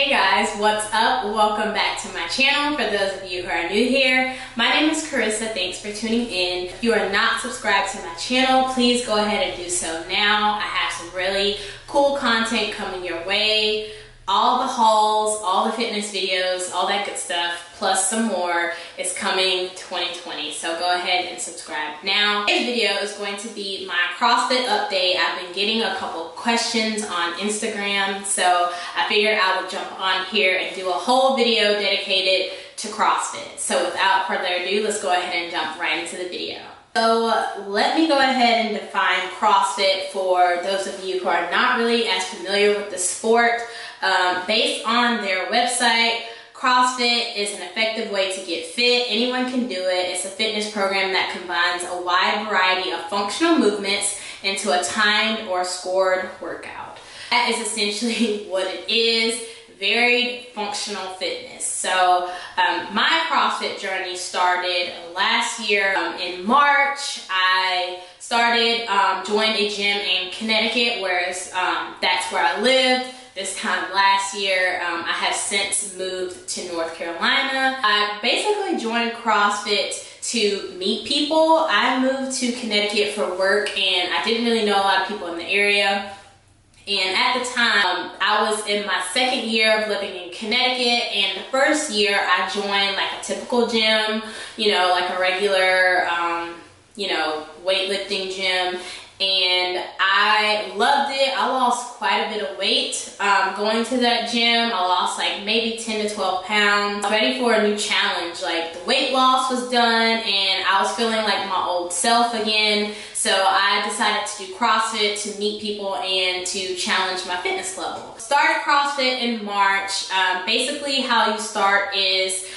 Hey guys, what's up? Welcome back to my channel. For those of you who are new here, my name is Carissa. Thanks for tuning in. If you are not subscribed to my channel, please go ahead and do so now. I have some really cool content coming your way. All the hauls, all the fitness videos, all that good stuff, plus some more is coming 2020. So go ahead and subscribe now. Today's video is going to be my CrossFit update. I've been getting a couple questions on Instagram, so I figured I would jump on here and do a whole video dedicated to CrossFit. So without further ado, let's go ahead and jump right into the video. So let me go ahead and define CrossFit for those of you who are not really as familiar with the sport. Based on their website, CrossFit is an effective way to get fit. Anyone can do it. It's a fitness program that combines a wide variety of functional movements into a timed or scored workout. That is essentially what it is. Varied functional fitness. So my CrossFit journey started last year. In March, I started, joined a gym in Connecticut, whereas that's where I lived. This time last year, I have since moved to North Carolina. I basically joined CrossFit to meet people. I moved to Connecticut for work and I didn't really know a lot of people in the area. And at the time, I was in my second year of living in Connecticut, and the first year I joined like a typical gym, you know, like a regular, weightlifting gym. And I loved it. I lost quite a bit of weight going to that gym. I lost like maybe 10 to 12 pounds. I was ready for a new challenge. Like the weight loss was done and I was feeling like my old self again. So I decided to do CrossFit to meet people and to challenge my fitness level. Started CrossFit in March. Basically how you start is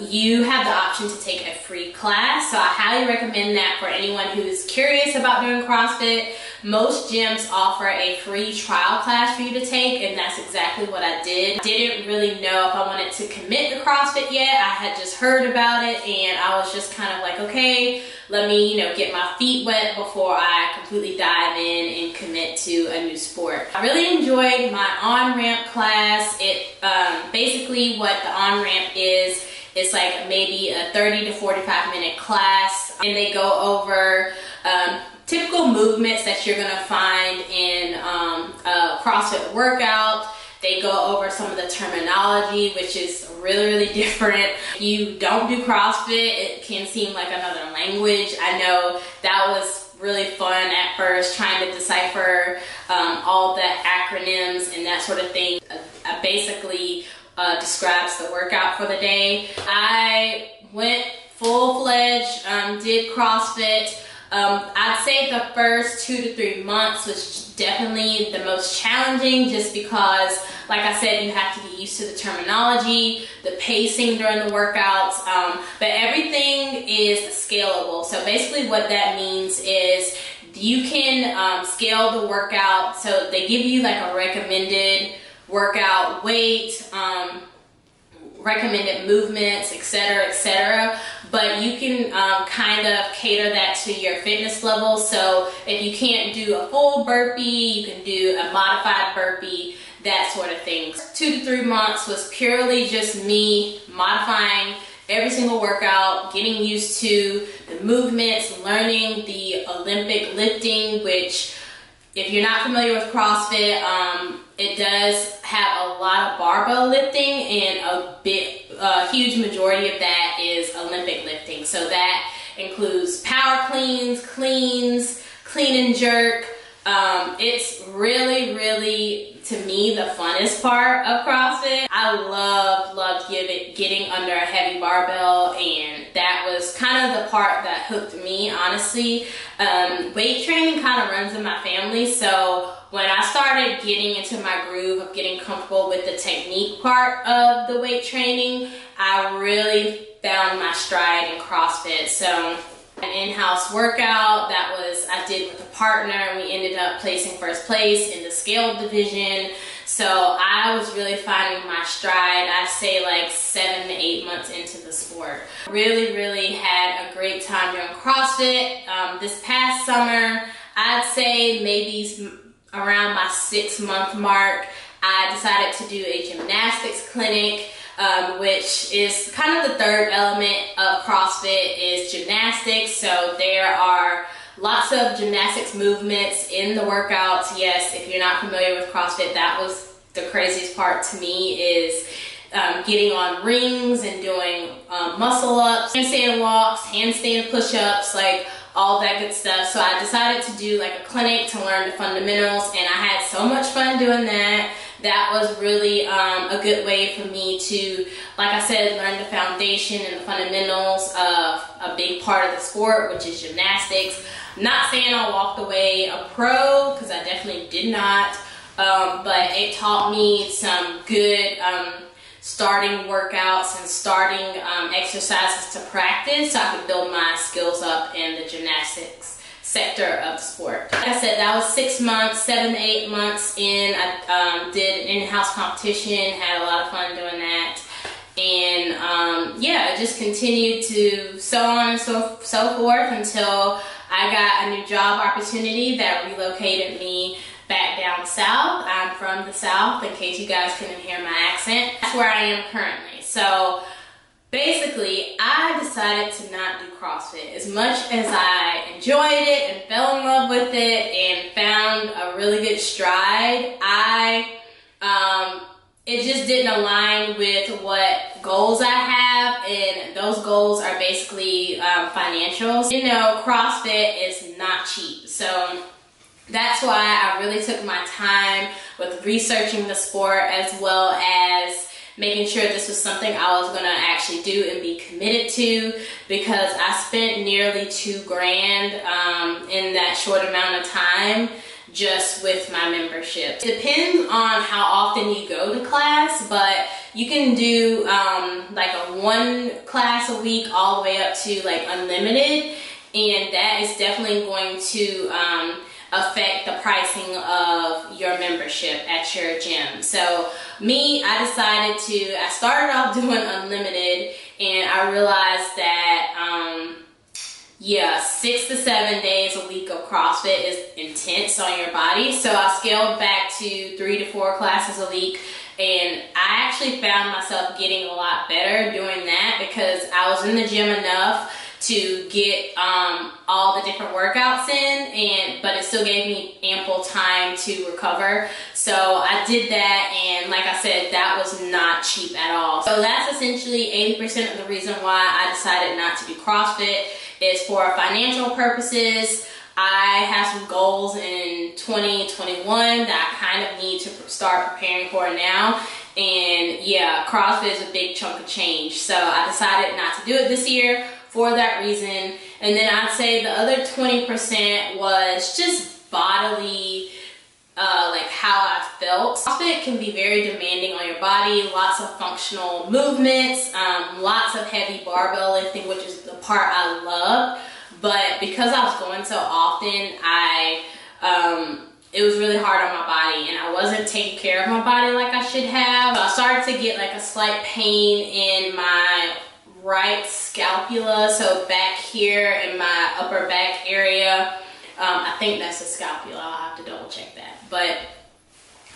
you have the option to take a free class, so I highly recommend that for anyone who is curious about doing CrossFit. Most gyms offer a free trial class for you to take, and that's exactly what I did. Didn't really know if I wanted to commit to CrossFit yet. I had just heard about it, and I was just kind of like, okay, let me, get my feet wet before I completely dive in and commit to a new sport. I really enjoyed my on-ramp class. Basically what the on-ramp is, it's like maybe a 30 to 45 minute class, and they go over typical movements that you're gonna find in a CrossFit workout. They go over some of the terminology, which is really different. If you don't do CrossFit, it can seem like another language. I know that was really fun at first, trying to decipher all the acronyms and that sort of thing. Basically describes the workout for the day. I went full-fledged, did CrossFit. I'd say the first 2 to 3 months was definitely the most challenging, just because, like I said, you have to get used to the terminology, the pacing during the workouts, but everything is scalable. So basically what that means is you can scale the workout. So they give you like a recommended workout weight, recommended movements, etc., but you can kind of cater that to your fitness level. So if you can't do a full burpee, you can do a modified burpee, that sort of thing. 2 to 3 months was purely just me modifying every single workout, getting used to the movements, learning the Olympic lifting, which, if you're not familiar with CrossFit, it does have a lot of barbell lifting, and a huge majority of that is Olympic lifting. So that includes power cleans, clean and jerk. It's really, to me, the funnest part of CrossFit. I loved getting under a heavy barbell, and that was kind of the part that hooked me, honestly. Weight training kind of runs in my family, so when I started getting into my groove of getting comfortable with the technique part of the weight training, I really found my stride in CrossFit. So an in-house workout that I did with a partner, and we ended up placing first place in the scaled division. So I was really finding my stride, I'd say like 7 to 8 months into the sport. Really had a great time doing CrossFit. This past summer, I'd say maybe around my 6-month mark, I decided to do a gymnastics clinic, which is kind of the third element of CrossFit is gymnastics. So there are lots of gymnastics movements in the workouts. Yes, if you're not familiar with CrossFit, that was the craziest part to me is getting on rings and doing muscle ups, handstand walks, handstand push-ups, like all that good stuff. So I decided to do like a clinic to learn the fundamentals, and I had so much fun doing that. That was really a good way for me to, like I said, learn the foundation and the fundamentals of a big part of the sport, which is gymnastics. I'm not saying I walked away a pro, because I definitely did not, but it taught me some good starting workouts and starting exercises to practice so I could build my skills up in the gymnastics sector of the sport. Like I said, that was 6 months, 7 to 8 months in. I did an in-house competition, had a lot of fun doing that. And yeah, I just continued to so on and so forth until I got a new job opportunity that relocated me back down south. I'm from the south, in case you guys couldn't hear my accent. That's where I am currently. So basically, I decided to not do CrossFit. As much as I enjoyed it and fell in love with it and found a really good stride, it just didn't align with what goals I have, and those goals are basically financial. You know, CrossFit is not cheap, so that's why I really took my time with researching the sport, as well as making sure this was something I was going to actually do and be committed to, because I spent nearly $2,000 in that short amount of time just with my membership. It depends on how often you go to class, but you can do like a 1 class a week all the way up to like unlimited, and that is definitely going to affect the pricing of your membership at your gym. So me, I started off doing unlimited, and I realized that yeah, 6 to 7 days a week of CrossFit is intense on your body. So I scaled back to 3 to 4 classes a week, and I actually found myself getting a lot better doing that, because I was in the gym enough to get all the different workouts in, but it still gave me ample time to recover. So I did that, and like I said, that was not cheap at all. So that's essentially 80% of the reason why I decided not to do CrossFit, is for financial purposes. I have some goals in 2021 that I kind of need to start preparing for now. And yeah, CrossFit is a big chunk of change. So I decided not to do it this year for that reason. And then I'd say the other 20% was just bodily, like how I felt. CrossFit can be very demanding on your body, lots of functional movements, lots of heavy barbell lifting, which is the part I love. But because I was going so often, it was really hard on my body, and I wasn't taking care of my body like I should have. So I started to get like a slight pain in my right scapula, so back here in my upper back area. I think that's the scapula, I'll have to double check that. But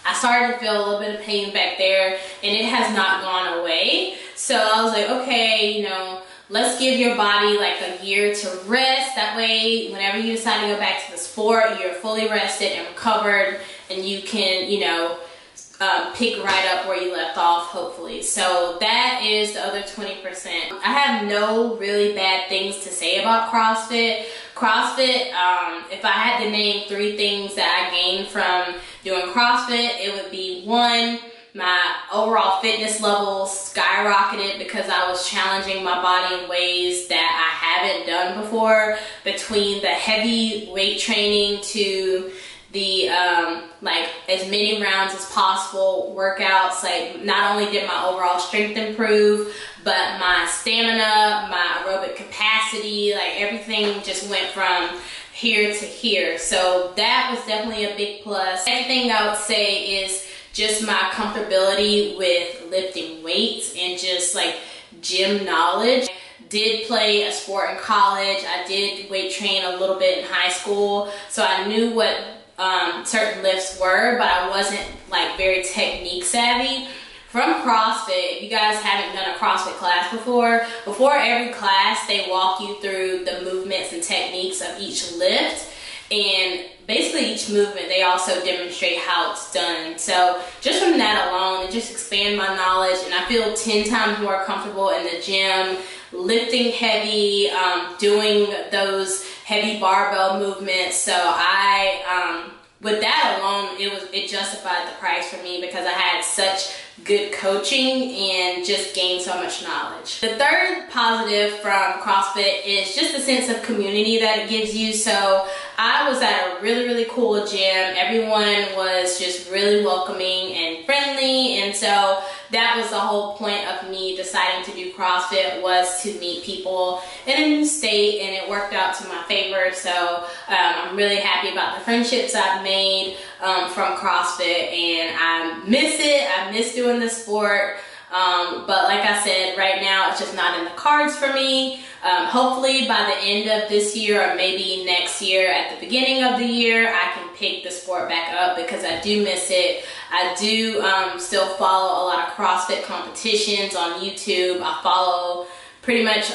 I started to feel a little bit of pain back there, and it has not gone away. So I was like, okay, you know, let's give your body like a year to rest. That way, whenever you decide to go back to the sport, you're fully rested and recovered, and you can, you know, pick right up where you left off, hopefully. So that is the other 20%. I have no really bad things to say about CrossFit. CrossFit, if I had to name 3 things that I gained from doing CrossFit, it would be 1, my overall fitness level skyrocketed because I was challenging my body in ways that I haven't done before, between the heavy weight training to the like as many rounds as possible workouts. Like, not only did my overall strength improve, but my stamina, my aerobic capacity, like everything just went from here to here. So that was definitely a big plus. Second thing I would say is just my comfortability with lifting weights and just like gym knowledge. I did play a sport in college. I did weight train a little bit in high school, so I knew what certain lifts were, but I wasn't like very technique savvy. From CrossFit, if you guys haven't done a CrossFit class before every class they walk you through the movements and techniques of each lift, and basically each movement they also demonstrate how it's done. So just from that alone, it just expanded my knowledge, and I feel 10 times more comfortable in the gym, lifting heavy, doing those heavy barbell movements. So with that alone, it justified the price for me because I had such good coaching and just gained so much knowledge. The third positive from CrossFit is just the sense of community that it gives you. So I was at a really, really cool gym. Everyone was just really welcoming and friendly, and so that was the whole point of me deciding to do CrossFit, was to meet people in a new state, and it worked out to my favor. So I'm really happy about the friendships I've made from CrossFit, and I miss it. I miss doing the sport. But like I said, right now it's just not in the cards for me. Hopefully by the end of this year, or maybe next year at the beginning of the year, I can pick the sport back up because I do miss it. I do still follow a lot of CrossFit competitions on YouTube. I follow pretty much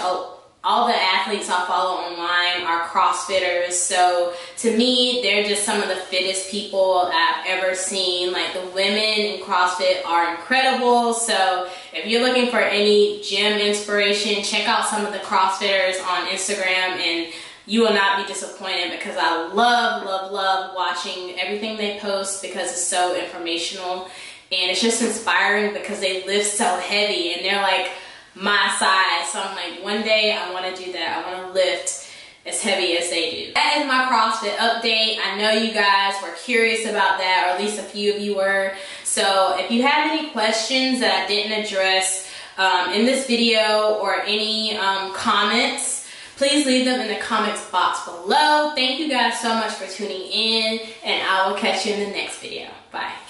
all the athletes I follow online are CrossFitters. So to me, they're just some of the fittest people I've ever seen. Like, the women in CrossFit are incredible. So if you're looking for any gym inspiration, check out some of the CrossFitters on Instagram, and you will not be disappointed because I love, love, love watching everything they post because it's so informational, and it's just inspiring because they lift so heavy and they're like my size. So I'm like, one day I want to do that. I want to lift as heavy as they do. That is my CrossFit update. I know you guys were curious about that, or at least a few of you were. So if you have any questions that I didn't address in this video, or any comments, please leave them in the comments box below. Thank you guys so much for tuning in, and I will catch you in the next video. Bye.